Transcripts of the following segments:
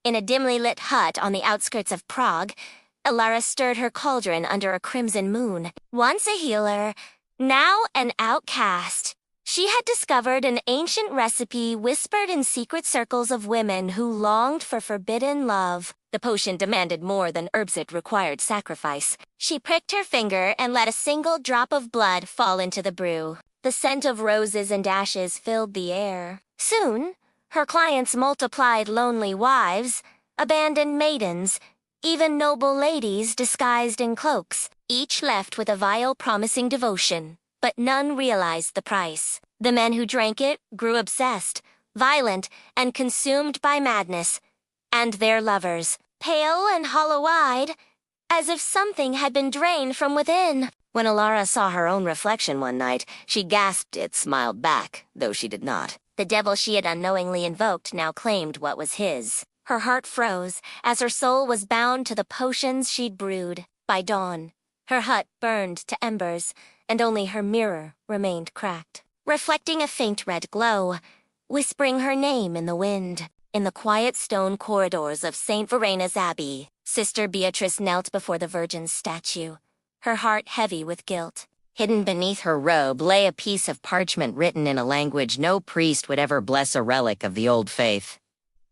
In a dimly lit hut on the outskirts of Prague, Alara stirred her cauldron under a crimson moon. Once a healer, now an outcast, she had discovered an ancient recipe whispered in secret circles of women who longed for forbidden love. The potion demanded more than herbs, it required sacrifice. She pricked her finger and let a single drop of blood fall into the brew. The scent of roses and ashes filled the air. Soon, her clients multiplied: lonely wives, abandoned maidens, even noble ladies disguised in cloaks, each left with a vial promising devotion. But none realized the price. The men who drank it grew obsessed, violent, and consumed by madness. And their lovers, pale and hollow-eyed, as if something had been drained from within. When Alara saw her own reflection one night, she gasped it, smiled back, though she did not. The devil she had unknowingly invoked now claimed what was his. Her heart froze, as her soul was bound to the potions she'd brewed. By dawn, her hut burned to embers, and only her mirror remained cracked, reflecting a faint red glow, whispering her name in the wind. In the quiet stone corridors of St. Verena's Abbey, Sister Beatrice knelt before the Virgin's statue, her heart heavy with guilt. Hidden beneath her robe lay a piece of parchment written in a language no priest would ever bless, a relic of the old faith.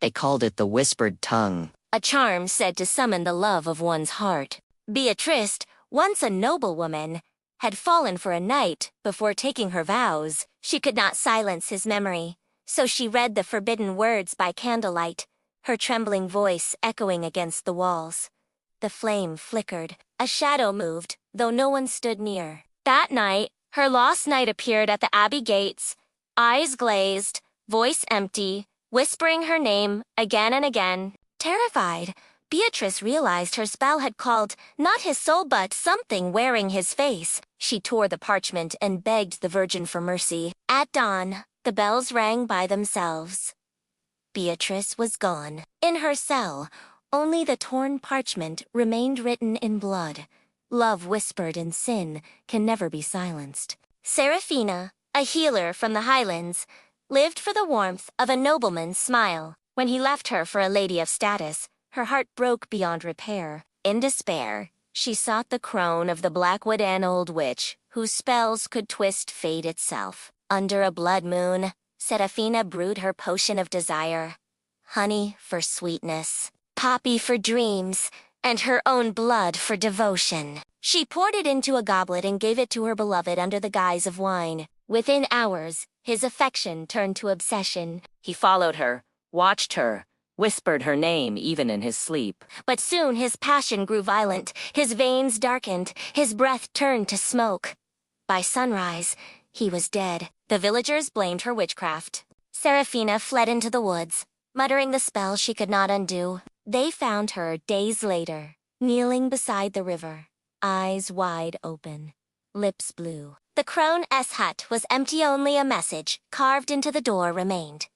They called it the Whispered Tongue, a charm said to summon the love of one's heart. Beatrice, once a noblewoman, had fallen for a knight before taking her vows. She could not silence his memory, so she read the forbidden words by candlelight, her trembling voice echoing against the walls. The flame flickered, a shadow moved, though no one stood near. That night, her lost knight appeared at the abbey gates, eyes glazed, voice empty, whispering her name again and again. Terrified, Beatrice realized her spell had called not his soul but something wearing his face. She tore the parchment and begged the Virgin for mercy. At dawn, the bells rang by themselves. Beatrice was gone. In her cell, only the torn parchment remained written in blood. Love whispered in sin can never be silenced. Serafina, a healer from the Highlands, lived for the warmth of a nobleman's smile. When he left her for a lady of status, her heart broke beyond repair. In despair, she sought the crone of the Blackwood Ann old witch, whose spells could twist fate itself. Under a blood moon, Serafina brewed her potion of desire. Honey for sweetness, poppy for dreams, and her own blood for devotion. She poured it into a goblet and gave it to her beloved under the guise of wine. Within hours, his affection turned to obsession. He followed her, watched her, whispered her name even in his sleep. But soon his passion grew violent, his veins darkened, his breath turned to smoke. By sunrise, he was dead. The villagers blamed her witchcraft. Serafina fled into the woods, muttering the spell she could not undo. They found her days later, kneeling beside the river, eyes wide open, lips blue. The crone's hut was empty, only a message carved into the door remained.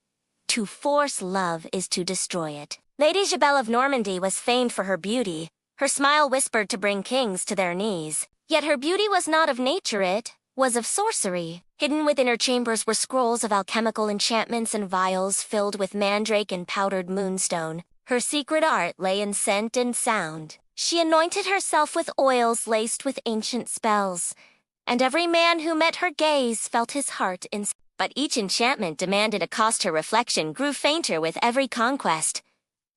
To force love is to destroy it. Lady Isabel of Normandy was famed for her beauty. Her smile whispered to bring kings to their knees. Yet her beauty was not of nature, it was of sorcery. Hidden within her chambers were scrolls of alchemical enchantments and vials filled with mandrake and powdered moonstone. Her secret art lay in scent and sound. She anointed herself with oils laced with ancient spells, and every man who met her gaze felt his heart in. But each enchantment demanded a cost. Her reflection grew fainter with every conquest.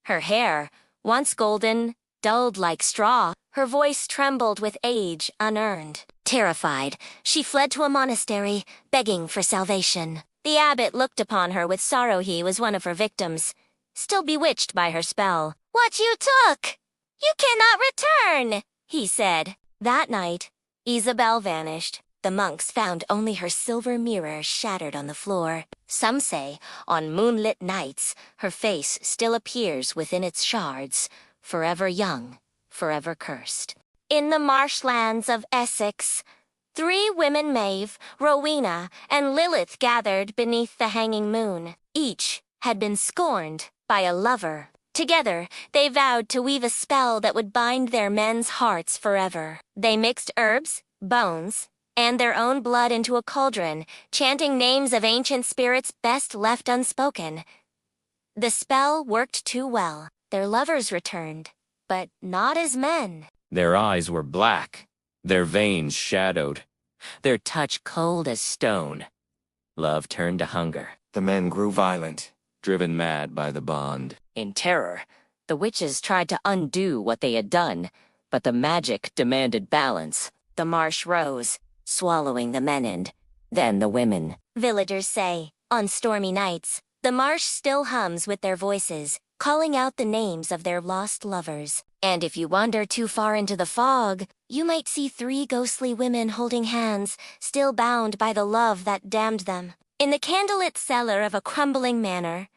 Her hair, once golden, dulled like straw. Her voice trembled with age unearned. Terrified, she fled to a monastery, begging for salvation. The abbot looked upon her with sorrow. He was one of her victims, still bewitched by her spell. "What you took, you cannot return," he said. That night, Isabel vanished. The monks found only her silver mirror shattered on the floor. Some say, on moonlit nights, her face still appears within its shards, forever young, forever cursed. In the marshlands of Essex, 3 women, Maeve, Rowena, and Lilith, gathered beneath the hanging moon. Each had been scorned by a lover. Together, they vowed to weave a spell that would bind their men's hearts forever. They mixed herbs, bones, and their own blood into a cauldron, chanting names of ancient spirits best left unspoken. The spell worked too well. Their lovers returned, but not as men. Their eyes were black, their veins shadowed, their touch cold as stone. Love turned to hunger. The men grew violent. Driven mad by the bond. In terror, the witches tried to undo what they had done, but the magic demanded balance. The marsh rose, swallowing the men and Then the women. villagers say, on stormy nights, the marsh still hums with their voices, calling out the names of their lost lovers. And if you wander too far into the fog, you might see 3 ghostly women holding hands, still bound by the love that damned them. In the candlelit cellar of a crumbling manor,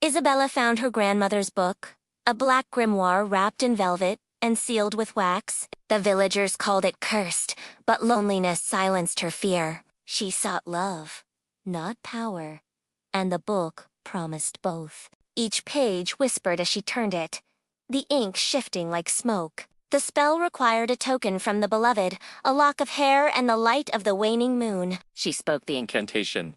Isabella found her grandmother's book, a black grimoire wrapped in velvet and sealed with wax. The villagers called it cursed, but loneliness silenced her fear. She sought love, not power, and the book promised both. Each page whispered as she turned it, the ink shifting like smoke. The spell required a token from the beloved, a lock of hair and the light of the waning moon. She spoke the incantation,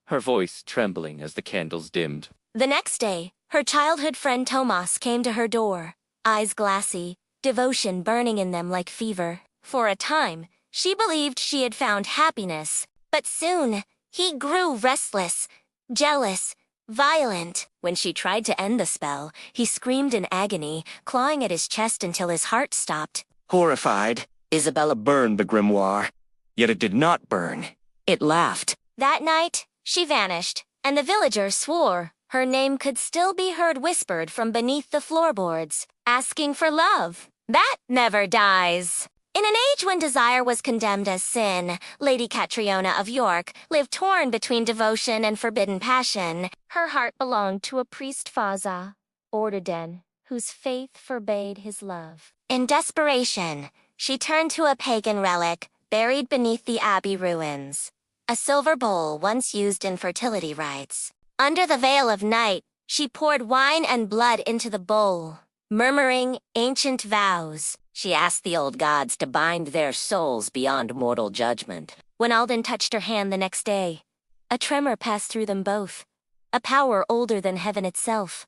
her voice trembling as the candles dimmed. The next day, her childhood friend Tomas came to her door, eyes glassy, devotion burning in them like fever. For a time, she believed she had found happiness, but soon, he grew restless, jealous, violent. When she tried to end the spell, he screamed in agony, clawing at his chest until his heart stopped. Horrified, Isabella burned the grimoire. Yet it did not burn. It laughed. That night, she vanished, and the villagers swore her name could still be heard whispered from beneath the floorboards, asking for love. That never dies. In an age when desire was condemned as sin, Lady Catriona of York lived torn between devotion and forbidden passion. Her heart belonged to a priest Faza, Orduden, whose faith forbade his love. In desperation, she turned to a pagan relic buried beneath the abbey ruins, a silver bowl once used in fertility rites. Under the veil of night, she poured wine and blood into the bowl, murmuring ancient vows. She asked the old gods to bind their souls beyond mortal judgment. When Alden touched her hand the next day, a tremor passed through them both, a power older than heaven itself.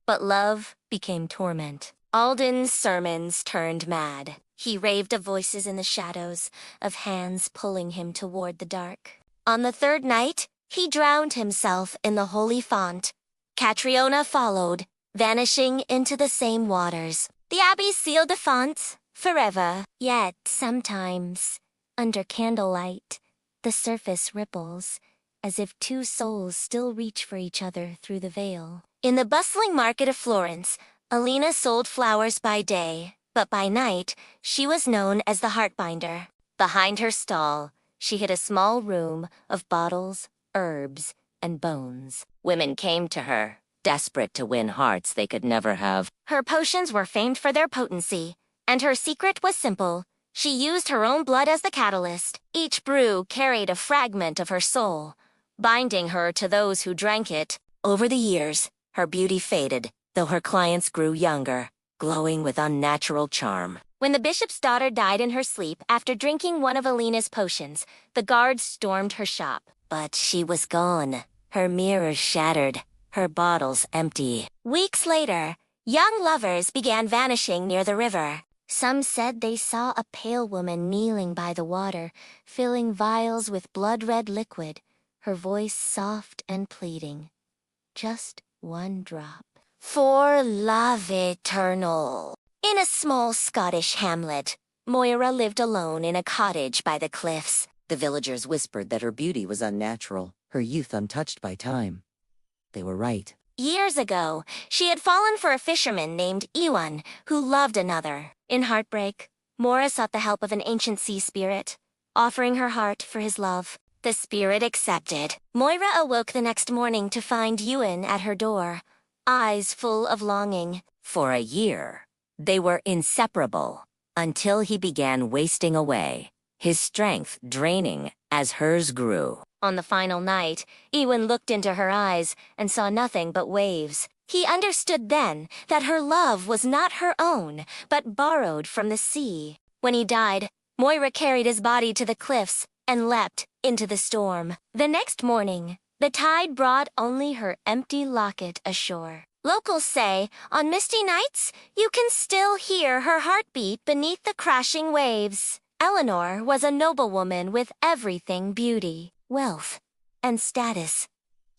But love became torment. Alden's sermons turned mad. He raved of voices in the shadows, of hands pulling him toward the dark. On the 3rd night, he drowned himself in the holy font. Catriona followed, vanishing into the same waters. The abbey sealed the font forever. Yet sometimes, under candlelight, the surface ripples, as if 2 souls still reach for each other through the veil. In the bustling market of Florence, Alina sold flowers by day, but by night, she was known as the Heartbinder. Behind her stall, she hid a small room of bottles, herbs, and bones. Women came to her, desperate to win hearts they could never have. Her potions were famed for their potency, and her secret was simple. She used her own blood as the catalyst. Each brew carried a fragment of her soul, binding her to those who drank it. Over the years, her beauty faded, though her clients grew younger, glowing with unnatural charm. When the bishop's daughter died in her sleep after drinking one of Alina's potions, the guards stormed her shop. But she was gone, her mirrors shattered, her bottles empty. Weeks later, young lovers began vanishing near the river. Some said they saw a pale woman kneeling by the water, filling vials with blood-red liquid, her voice soft and pleading. Just 1 drop. For love eternal. In a small Scottish hamlet, Moira lived alone in a cottage by the cliffs. The villagers whispered that her beauty was unnatural, her youth untouched by time. They were right. Years ago, she had fallen for a fisherman named Ewan, who loved another. In heartbreak, Moira sought the help of an ancient sea spirit, offering her heart for his love. The spirit accepted. Moira awoke the next morning to find Ewan at her door, eyes full of longing. For a year, they were inseparable, until he began wasting away, his strength draining as hers grew. On the final night, Ewan looked into her eyes and saw nothing but waves. He understood then that her love was not her own, but borrowed from the sea. When he died, Moira carried his body to the cliffs and leapt into the storm. The next morning, the tide brought only her empty locket ashore. Locals say, on misty nights, you can still hear her heartbeat beneath the crashing waves. Eleanor was a noblewoman with everything beauty, wealth, and status.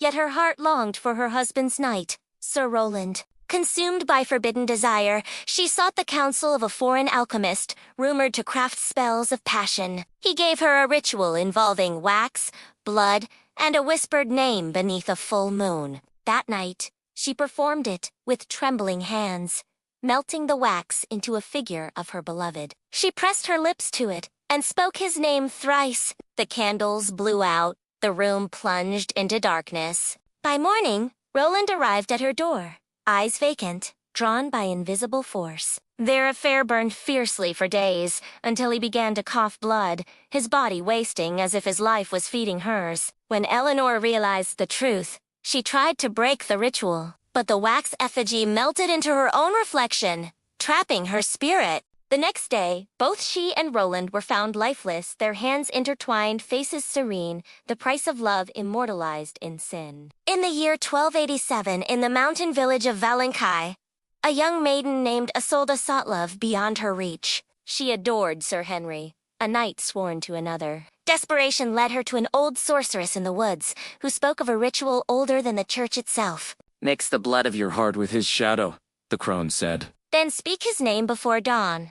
Yet her heart longed for her husband's knight, Sir Roland. Consumed by forbidden desire, she sought the counsel of a foreign alchemist, rumored to craft spells of passion. He gave her a ritual involving wax, blood, and a whispered name beneath a full moon. That night, she performed it with trembling hands, melting the wax into a figure of her beloved. She pressed her lips to it and spoke his name thrice. The candles blew out, the room plunged into darkness. By morning, Roland arrived at her door, eyes vacant, drawn by invisible force. Their affair burned fiercely for days, until he began to cough blood, his body wasting as if his life was feeding hers. When Eleanor realized the truth, she tried to break the ritual, but the wax effigy melted into her own reflection, trapping her spirit. The next day, both she and Roland were found lifeless, their hands intertwined, faces serene, the price of love immortalized in sin. In the year 1287, in the mountain village of Valenkai, a young maiden named Isolde sought love beyond her reach. She adored Sir Henry, a knight sworn to another. Desperation led her to an old sorceress in the woods, who spoke of a ritual older than the church itself. Mix the blood of your heart with his shadow, the crone said. Then speak his name before dawn.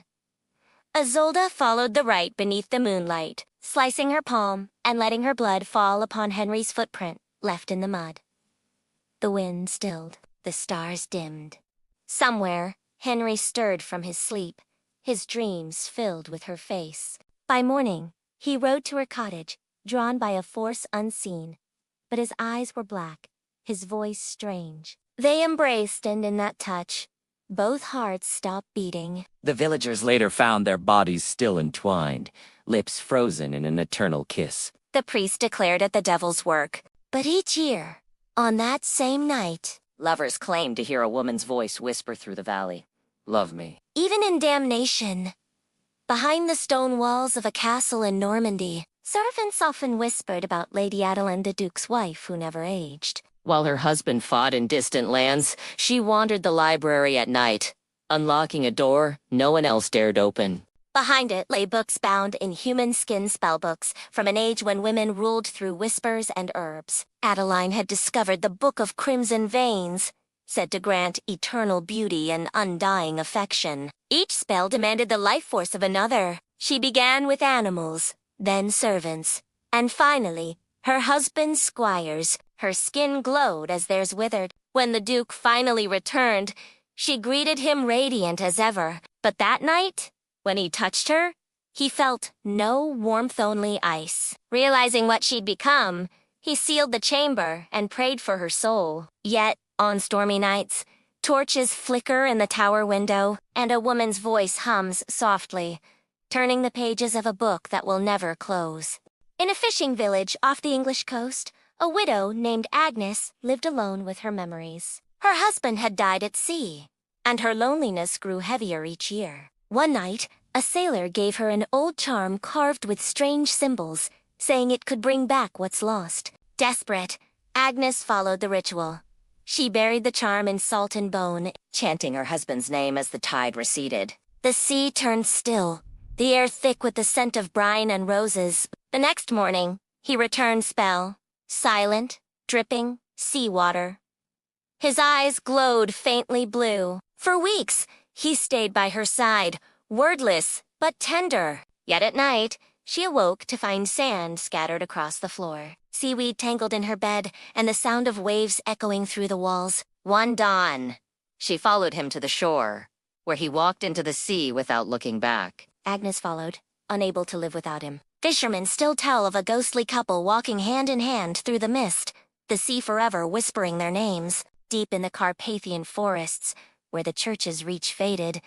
Isolde followed the rite beneath the moonlight, slicing her palm and letting her blood fall upon Henry's footprint, left in the mud. The wind stilled, the stars dimmed. Somewhere, Henry stirred from his sleep, his dreams filled with her face. By morning, he rode to her cottage, drawn by a force unseen. But his eyes were black, his voice strange. They embraced, and in that touch, both hearts stopped beating. The villagers later found their bodies still entwined, lips frozen in an eternal kiss. The priest declared it the devil's work. But each year, on that same night, Lovers claimed to hear a woman's voice whisper through the valley. Love me. even in damnation, behind the stone walls of a castle in Normandy, servants often whispered about Lady Adeline the Duke's wife who never aged. While her husband fought in distant lands, she wandered the library at night, unlocking a door no one else dared open. Behind it lay books bound in human skin spellbooks from an age when women ruled through whispers and herbs. Adeline had discovered the Book of Crimson Veins, said to grant eternal beauty and undying affection. Each spell demanded the life force of another. She began with animals, then servants, and finally, her husband's squires. Her skin glowed as theirs withered. When the Duke finally returned, she greeted him radiant as ever. But that night, when he touched her, he felt no warmth, only ice. Realizing what she'd become, he sealed the chamber and prayed for her soul. Yet, on stormy nights, torches flicker in the tower window, and a woman's voice hums softly, turning the pages of a book that will never close. In a fishing village off the English coast, a widow named Agnes lived alone with her memories. Her husband had died at sea, and her loneliness grew heavier each year. One night, a sailor gave her an old charm carved with strange symbols, saying it could bring back what's lost. Desperate, Agnes followed the ritual. She buried the charm in salt and bone, Chanting her husband's name as the tide receded. The sea turned still, the air thick with the scent of brine and roses. The next morning, he returned spell, silent, dripping, seawater. His eyes glowed faintly blue. For weeks, he stayed by her side, wordless but tender. Yet at night, she awoke to find sand scattered across the floor, seaweed tangled in her bed, and the sound of waves echoing through the walls. One dawn, she followed him to the shore, where he walked into the sea without looking back. Agnes followed, unable to live without him. Fishermen still tell of a ghostly couple walking hand in hand through the mist, the sea forever whispering their names. Deep in the Carpathian forests, where the church's reach faded,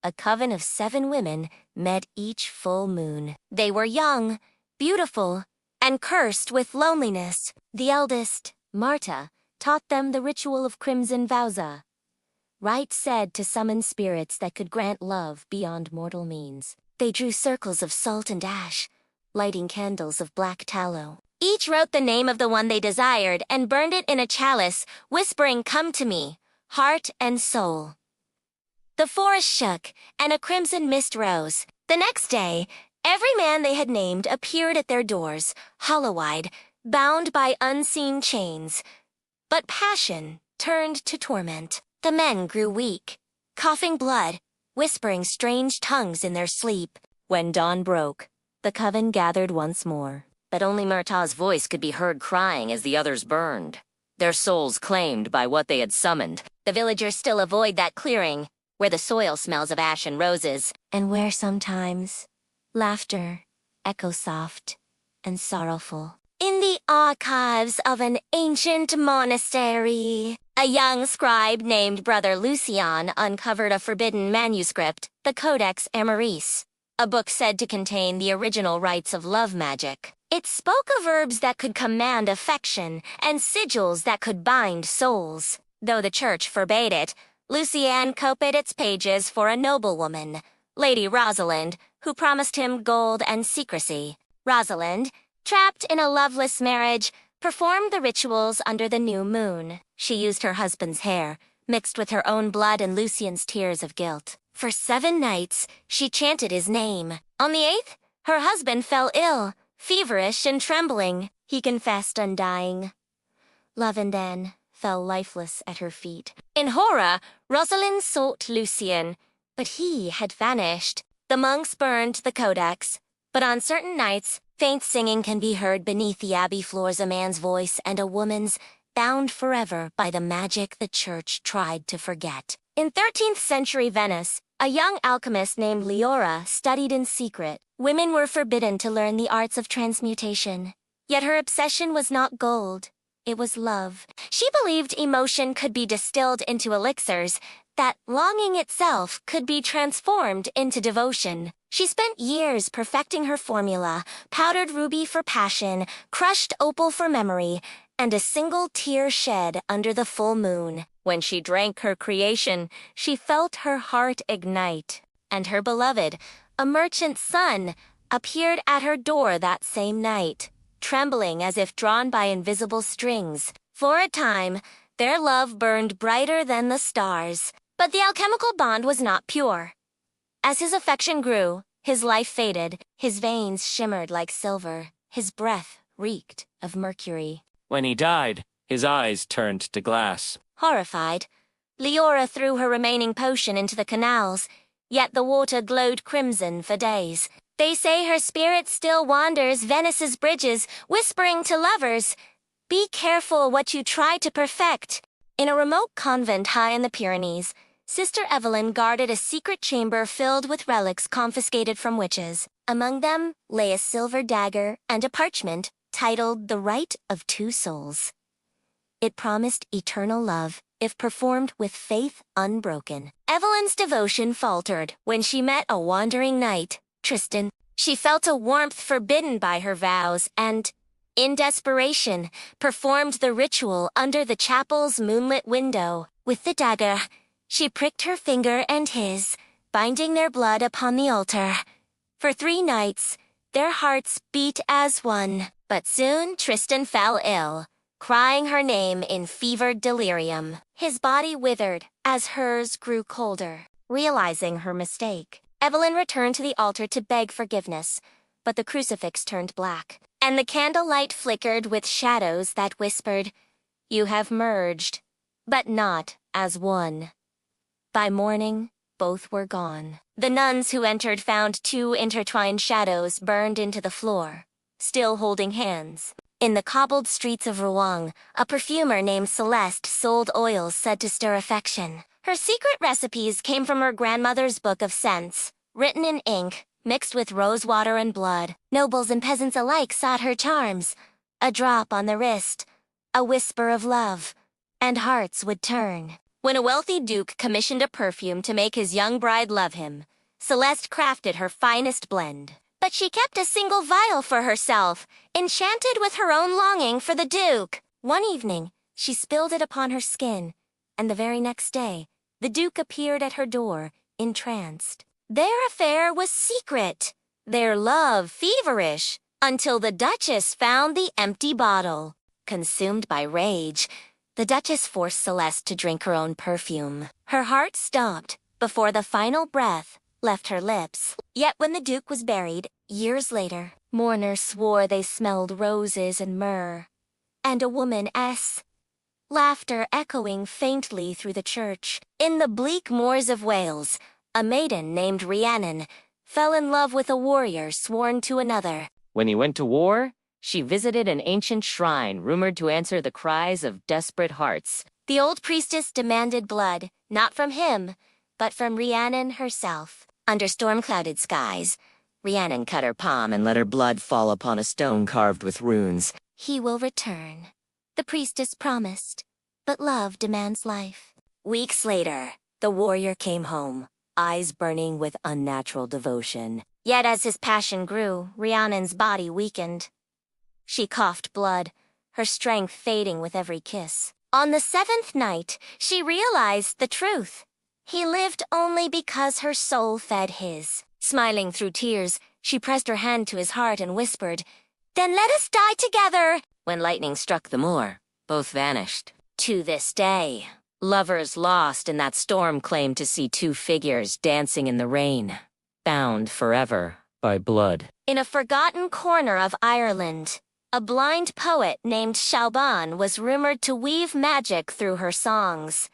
a coven of 7 women met each full moon. They were young, beautiful, and cursed with loneliness. The eldest, Marta, taught them the ritual of Crimson Vauza, rite said to summon spirits that could grant love beyond mortal means. They drew circles of salt and ash, lighting candles of black tallow. Each wrote the name of the one they desired and burned it in a chalice, whispering, "Come to me," heart and soul. The forest shook, and a crimson mist rose. The next day, every man they had named appeared at their doors, hollow-eyed, bound by unseen chains. But passion turned to torment. The men grew weak, coughing blood, whispering strange tongues in their sleep. When dawn broke, the coven gathered once more. But only Murtaugh's voice could be heard crying as the others burned, their souls claimed by what they had summoned. The villagers still avoid that clearing, where the soil smells of ash and roses, and where sometimes laughter echoes soft and sorrowful. In the archives of an ancient monastery, a young scribe named Brother Lucian uncovered a forbidden manuscript, the Codex Amoris, a book said to contain the original rites of love magic. It spoke of herbs that could command affection and sigils that could bind souls. Though the church forbade it, Lucian copied its pages for a noblewoman, Lady Rosalind, who promised him gold and secrecy. Rosalind, trapped in a loveless marriage, performed the rituals under the new moon. She used her husband's hair, mixed with her own blood and Lucian's tears of guilt. For 7 nights, she chanted his name. On the 8th, her husband fell ill, feverish and trembling. He confessed undying. Love and then fell lifeless at her feet. In horror, Rosalind sought Lucian, but he had vanished. The monks burned the codex, but on certain nights, faint singing can be heard beneath the abbey floors, a man's voice and a woman's, bound forever by the magic the church tried to forget. In 13th century Venice, a young alchemist named Leora studied in secret. Women were forbidden to learn the arts of transmutation. Yet her obsession was not gold. It was love. She believed emotion could be distilled into elixirs, that longing itself could be transformed into devotion. She spent years perfecting her formula, powdered ruby for passion, crushed opal for memory, and a single tear shed under the full moon. When she drank her creation, she felt her heart ignite. And her beloved, a merchant's son, appeared at her door that same night, trembling as if drawn by invisible strings. For a time, their love burned brighter than the stars. But the alchemical bond was not pure. As his affection grew, his life faded, his veins shimmered like silver, his breath reeked of mercury. When he died, his eyes turned to glass. Horrified, Leora threw her remaining potion into the canals, yet the water glowed crimson for days. They say her spirit still wanders Venice's bridges, whispering to lovers, "Be careful what you try to perfect." In a remote convent high in the Pyrenees, Sister Evelyn guarded a secret chamber filled with relics confiscated from witches. Among them lay a silver dagger and a parchment titled The Rite of Two Souls. It promised eternal love if performed with faith unbroken. Evelyn's devotion faltered when she met a wandering knight, Tristan. She felt a warmth forbidden by her vows and, in desperation, performed the ritual under the chapel's moonlit window. With the dagger, she pricked her finger and his, binding their blood upon the altar. For 3 nights, their hearts beat as one. But soon Tristan fell ill, crying her name in fevered delirium. His body withered as hers grew colder. Realizing her mistake, Evelyn returned to the altar to beg forgiveness, but the crucifix turned black, and the candlelight flickered with shadows that whispered, "You have merged, but not as one." By morning, both were gone. The nuns who entered found 2 intertwined shadows burned into the floor, still holding hands. In the cobbled streets of Rouen, a perfumer named Celeste sold oils said to stir affection. Her secret recipes came from her grandmother's book of scents, written in ink, mixed with rosewater and blood. Nobles and peasants alike sought her charms. A drop on the wrist, a whisper of love, and hearts would turn. When a wealthy duke commissioned a perfume to make his young bride love him, Celeste crafted her finest blend. But she kept a single vial for herself, enchanted with her own longing for the duke. One evening, she spilled it upon her skin, and the very next day, the duke appeared at her door, entranced. Their affair was secret, their love feverish, until the Duchess found the empty bottle. Consumed by rage, The Duchess forced Celeste to drink her own perfume. Her heart stopped before the final breath left her lips. Yet when the Duke was buried, years later, mourners swore they smelled roses and myrrh. And a woman's laughter echoing faintly through the church. In the bleak moors of Wales, a maiden named Rhiannon fell in love with a warrior sworn to another. When he went to war, she visited an ancient shrine rumored to answer the cries of desperate hearts. The old priestess demanded blood, not from him, but from Rhiannon herself. Under storm-clouded skies, Rhiannon cut her palm and let her blood fall upon a stone carved with runes. He will return, the priestess promised, but love demands life. Weeks later, the warrior came home, eyes burning with unnatural devotion. Yet as his passion grew, Rhiannon's body weakened. She coughed blood, her strength fading with every kiss. On the 7th night, she realized the truth. He lived only because her soul fed his. Smiling through tears, she pressed her hand to his heart and whispered, "Then let us die together." When lightning struck the moor, both vanished. To this day, Lovers lost in that storm claimed to see two figures dancing in the rain, bound forever by blood. in a forgotten corner of Ireland, a blind poet named Shalban was rumored to weave magic through her songs.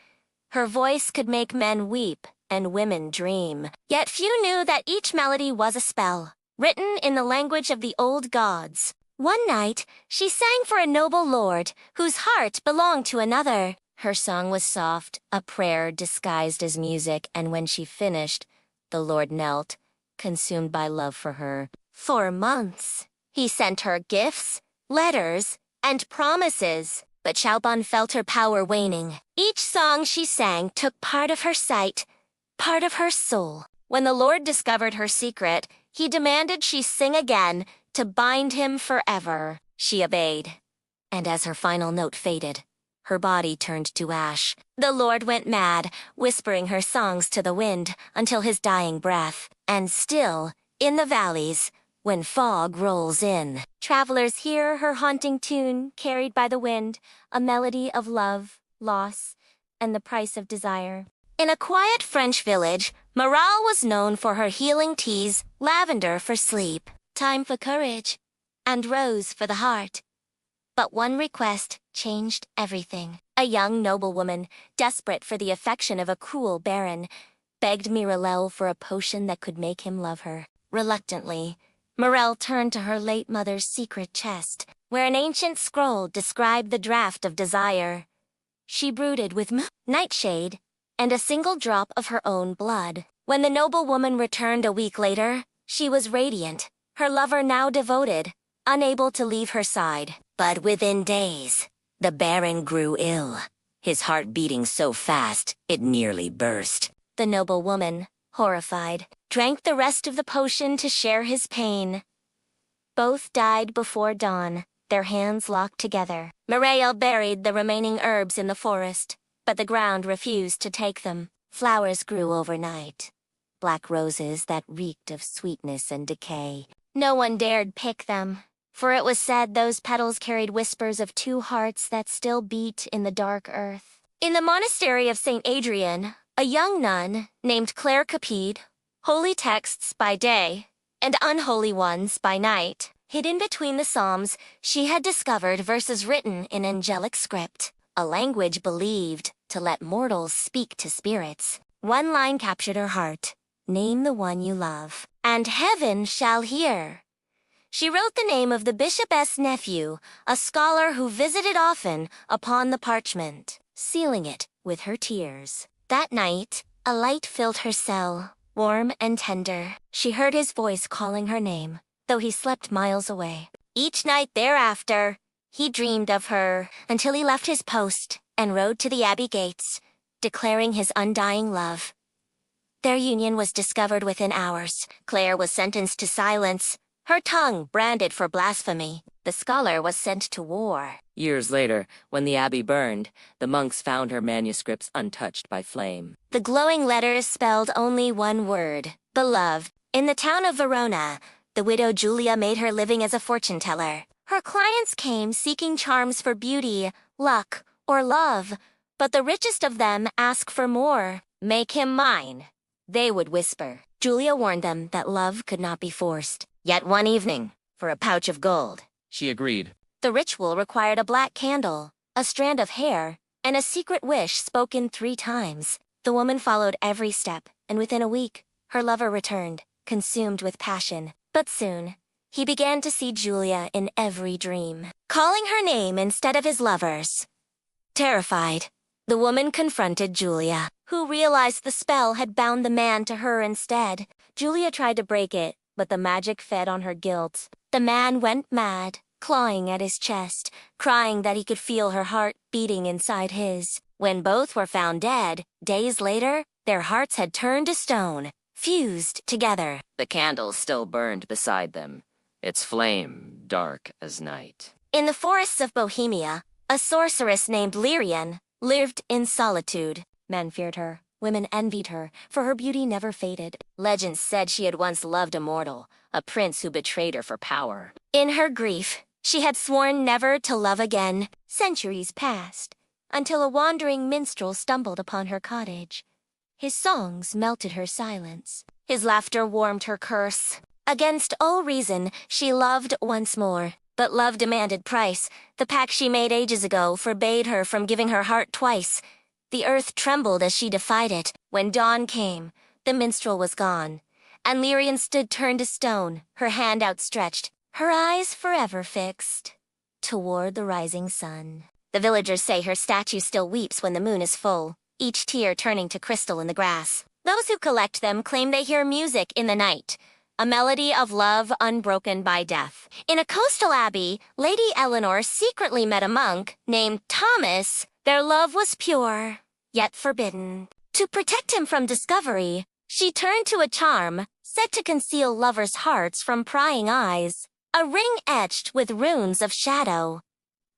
Her voice could make men weep and women dream. Yet few knew that each melody was a spell, written in the language of the old gods. One night, she sang for a noble lord whose heart belonged to another. Her song was soft, a prayer disguised as music, and when she finished, the lord knelt, consumed by love for her. For months, he sent her gifts, letters, and promises. But Shalban felt her power waning. Each song she sang took part of her sight, part of her soul. When the Lord discovered her secret, he demanded she sing again to bind him forever. She obeyed. And as her final note faded, her body turned to ash. The Lord went mad, whispering her songs to the wind until his dying breath. And still, in the valleys, when fog rolls in, travelers hear her haunting tune carried by the wind, a melody of love, loss, and the price of desire. In a quiet French village, Morale was known for her healing teas, lavender for sleep, thyme for courage, and rose for the heart. But one request changed everything. A young noblewoman, desperate for the affection of a cruel baron, begged Miralel for a potion that could make him love her. Reluctantly, Morel turned to her late mother's secret chest, where an ancient scroll described the draught of desire. She brooded with nightshade and a single drop of her own blood. When the noblewoman returned a week later, she was radiant, her lover now devoted, unable to leave her side. But within days, the baron grew ill, his heart beating so fast it nearly burst. The noblewoman, horrified, drank the rest of the potion to share his pain. Both died before dawn, their hands locked together. Mireille buried the remaining herbs in the forest, but the ground refused to take them. Flowers grew overnight, black roses that reeked of sweetness and decay. No one dared pick them, for it was said those petals carried whispers of two hearts that still beat in the dark earth. In the monastery of St. Adrian, a young nun named Claire Capide, holy texts by day and unholy ones by night. Hidden between the psalms, she had discovered verses written in angelic script, a language believed to let mortals speak to spirits. One line captured her heart: "Name the one you love, and heaven shall hear." She wrote the name of the bishop's nephew, a scholar who visited often, upon the parchment, sealing it with her tears. That night, a light filled her cell, warm and tender. She heard his voice calling her name, though he slept miles away. Each night thereafter, he dreamed of her until he left his post and rode to the abbey gates, declaring his undying love. Their union was discovered within hours. Claire was sentenced to silence, her tongue branded for blasphemy. The scholar was sent to war. Years later, when the abbey burned, the monks found her manuscripts untouched by flame. The glowing letters spelled only one word: beloved. In the town of Verona, the widow Julia made her living as a fortune teller. Her clients came seeking charms for beauty, luck, or love, but the richest of them ask for more. Make him mine, they would whisper. Julia warned them that love could not be forced. Yet one evening, for a pouch of gold, She agreed. the ritual required a black candle, a strand of hair, and a secret wish spoken 3 times. The woman followed every step, and within a week, her lover returned, consumed with passion. But soon, he began to see Julia in every dream, calling her name instead of his lover's. Terrified, the woman confronted Julia, who realized the spell had bound the man to her instead. Julia tried to break it, but the magic fed on her guilt. The man went mad, clawing at his chest, crying that he could feel her heart beating inside his. When both were found dead, days later, their hearts had turned to stone, fused together. The candle still burned beside them, its flame dark as night. In the forests of Bohemia, a sorceress named Lyrian lived in solitude. Men feared her, women envied her, for her beauty never faded. Legends said she had once loved a mortal, a prince who betrayed her for power. In her grief, she had sworn never to love again. Centuries passed, until a wandering minstrel stumbled upon her cottage. His songs melted her silence. His laughter warmed her curse. Against all reason, she loved once more. But love demanded price. The pact she made ages ago forbade her from giving her heart twice. The earth trembled as she defied it. When dawn came, the minstrel was gone, and Lyrian stood turned to stone, her hand outstretched, her eyes forever fixed toward the rising sun. The villagers say her statue still weeps when the moon is full, each tear turning to crystal in the grass. Those who collect them claim they hear music in the night, a melody of love unbroken by death. In a coastal abbey, Lady Eleanor secretly met a monk named Thomas. Their love was pure, yet forbidden. To protect him from discovery, she turned to a charm, said to conceal lovers' hearts from prying eyes, a ring etched with runes of shadow.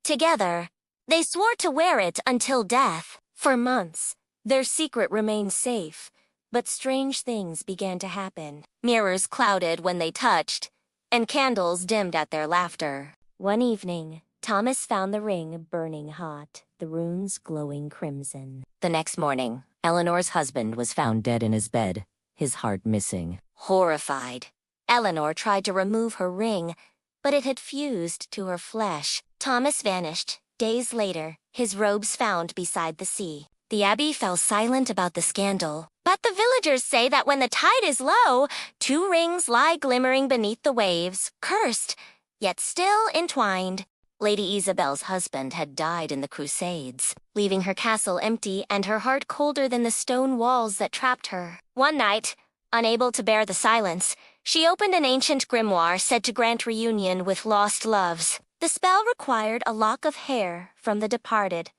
Together, they swore to wear it until death. For months, their secret remained safe. But strange things began to happen. Mirrors clouded when they touched, and candles dimmed at their laughter. One evening, Thomas found the ring burning hot, the runes glowing crimson. The next morning, Eleanor's husband was found dead in his bed, his heart missing. Horrified, Eleanor tried to remove her ring, but it had fused to her flesh. Thomas vanished. Days later, his robes found beside the sea. The abbey fell silent about the scandal. But the villagers say that when the tide is low, 2 rings lie glimmering beneath the waves, cursed, yet still entwined. Lady Isabel's husband had died in the Crusades, leaving her castle empty and her heart colder than the stone walls that trapped her. One night, unable to bear the silence, she opened an ancient grimoire said to grant reunion with lost loves. The spell required a lock of hair from the departed,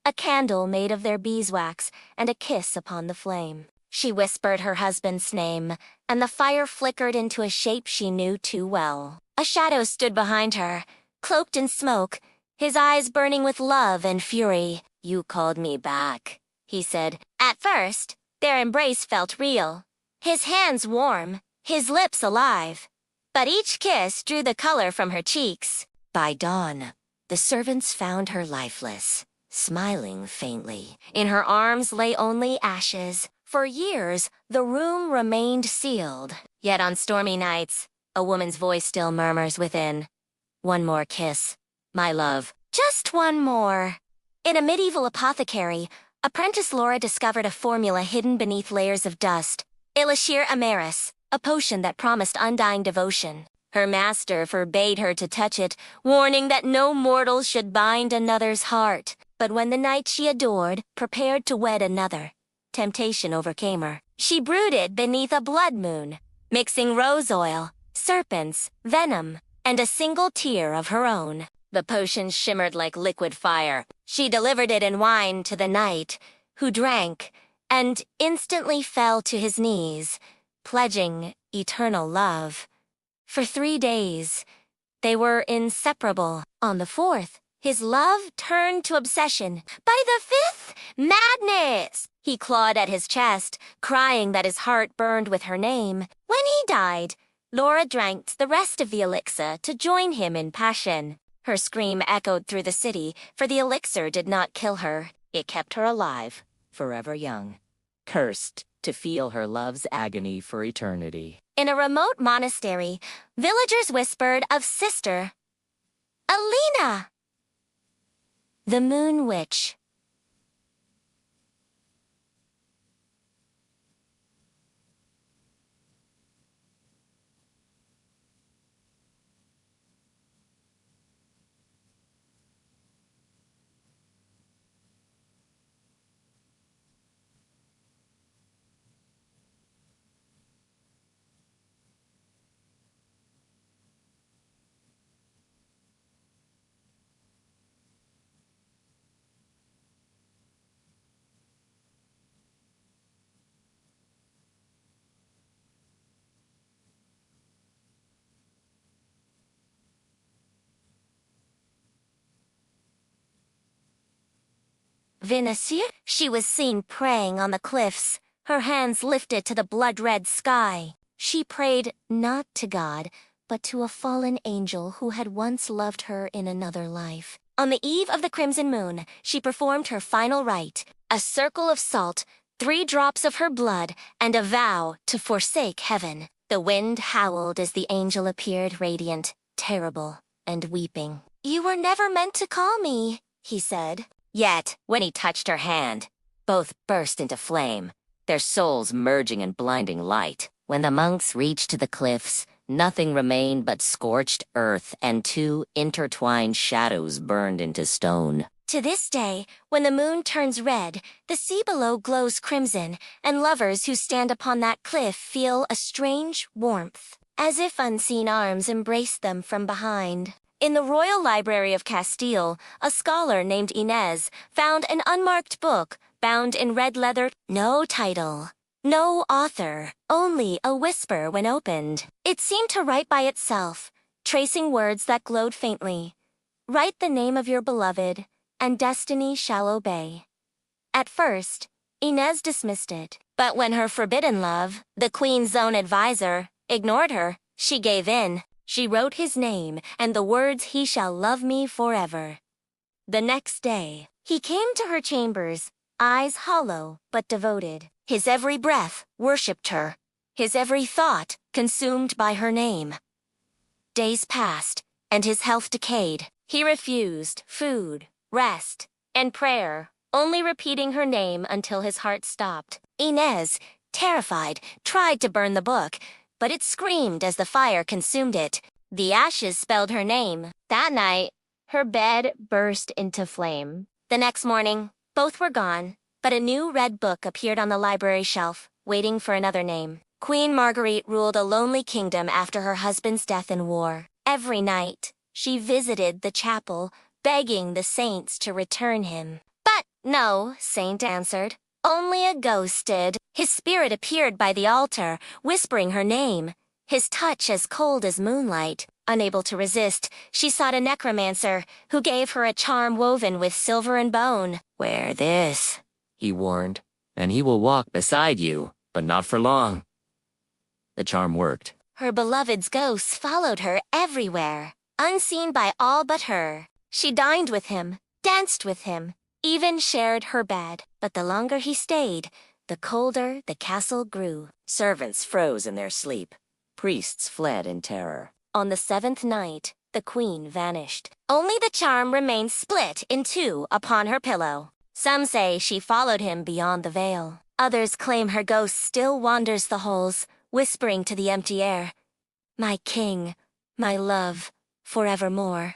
a candle made of their beeswax, and a kiss upon the flame. She whispered her husband's name, and the fire flickered into a shape she knew too well. A shadow stood behind her, cloaked in smoke, his eyes burning with love and fury. "You called me back," he said. At first, their embrace felt real. His hands warm, his lips alive. But each kiss drew the color from her cheeks. By dawn, the servants found her lifeless, smiling faintly. In her arms lay only ashes. For years, the room remained sealed. Yet on stormy nights, a woman's voice still murmurs within. "One more kiss, my love. Just one more." In a medieval apothecary, apprentice Laura discovered a formula hidden beneath layers of dust. Elixir Amaris, a potion that promised undying devotion. Her master forbade her to touch it, warning that no mortal should bind another's heart. But when the knight she adored prepared to wed another, temptation overcame her. She brooded beneath a blood moon, mixing rose oil, serpents, venom, and a single tear of her own. The potion shimmered like liquid fire. She delivered it in wine to the knight, who drank, and instantly fell to his knees, pledging eternal love. For 3 days, they were inseparable. On the 4th, his love turned to obsession. By the 5th, madness! He clawed at his chest, crying that his heart burned with her name. When he died, Laura drank the rest of the elixir to join him in passion. Her scream echoed through the city, for the elixir did not kill her. It kept her alive, forever young, cursed to feel her love's agony for eternity. In a remote monastery, villagers whispered of Sister Alina, the Moon Witch. Vinicius? She was seen praying on the cliffs, her hands lifted to the blood-red sky. She prayed not to God, but to a fallen angel who had once loved her in another life. On the eve of the crimson moon, she performed her final rite, a circle of salt, 3 drops of her blood, and a vow to forsake heaven. The wind howled as the angel appeared radiant, terrible, and weeping. "You were never meant to call me," he said. Yet, when he touched her hand, both burst into flame, their souls merging in blinding light. When the monks reached the cliffs, nothing remained but scorched earth, and 2 intertwined shadows burned into stone. To this day, when the moon turns red, the sea below glows crimson, and lovers who stand upon that cliff feel a strange warmth, as if unseen arms embrace them from behind. In the Royal Library of Castile, a scholar named Inez found an unmarked book bound in red leather. No title, no author, only a whisper when opened. It seemed to write by itself, tracing words that glowed faintly. "Write the name of your beloved, and destiny shall obey." At first, Inez dismissed it, but when her forbidden love, the Queen's own advisor, ignored her, she gave in. She wrote his name and the words, "He shall love me forever." The next day, he came to her chambers, eyes hollow but devoted. His every breath worshipped her, his every thought consumed by her name. Days passed, and his health decayed. He refused food, rest, and prayer, only repeating her name until his heart stopped. Inez, terrified, tried to burn the book, but it screamed as the fire consumed it. The ashes spelled her name. That night, her bed burst into flame. The next morning, both were gone, but a new red book appeared on the library shelf, waiting for another name. Queen Marguerite ruled a lonely kingdom after her husband's death in war. Every night, she visited the chapel, begging the saints to return him. "But no," Saint answered. "Only a ghost did." His spirit appeared by the altar, whispering her name. His touch as cold as moonlight. Unable to resist, she sought a necromancer, who gave her a charm woven with silver and bone. "Wear this," he warned, "and he will walk beside you, but not for long." The charm worked. Her beloved's ghosts followed her everywhere, unseen by all but her. She dined with him, danced with him, even shared her bed. But the longer he stayed, the colder the castle grew. Servants froze in their sleep. Priests fled in terror. On the 7th night, the queen vanished. Only the charm remained split in 2 upon her pillow. Some say she followed him beyond the veil. Others claim her ghost still wanders the halls, whispering to the empty air, "My king, my love, forevermore."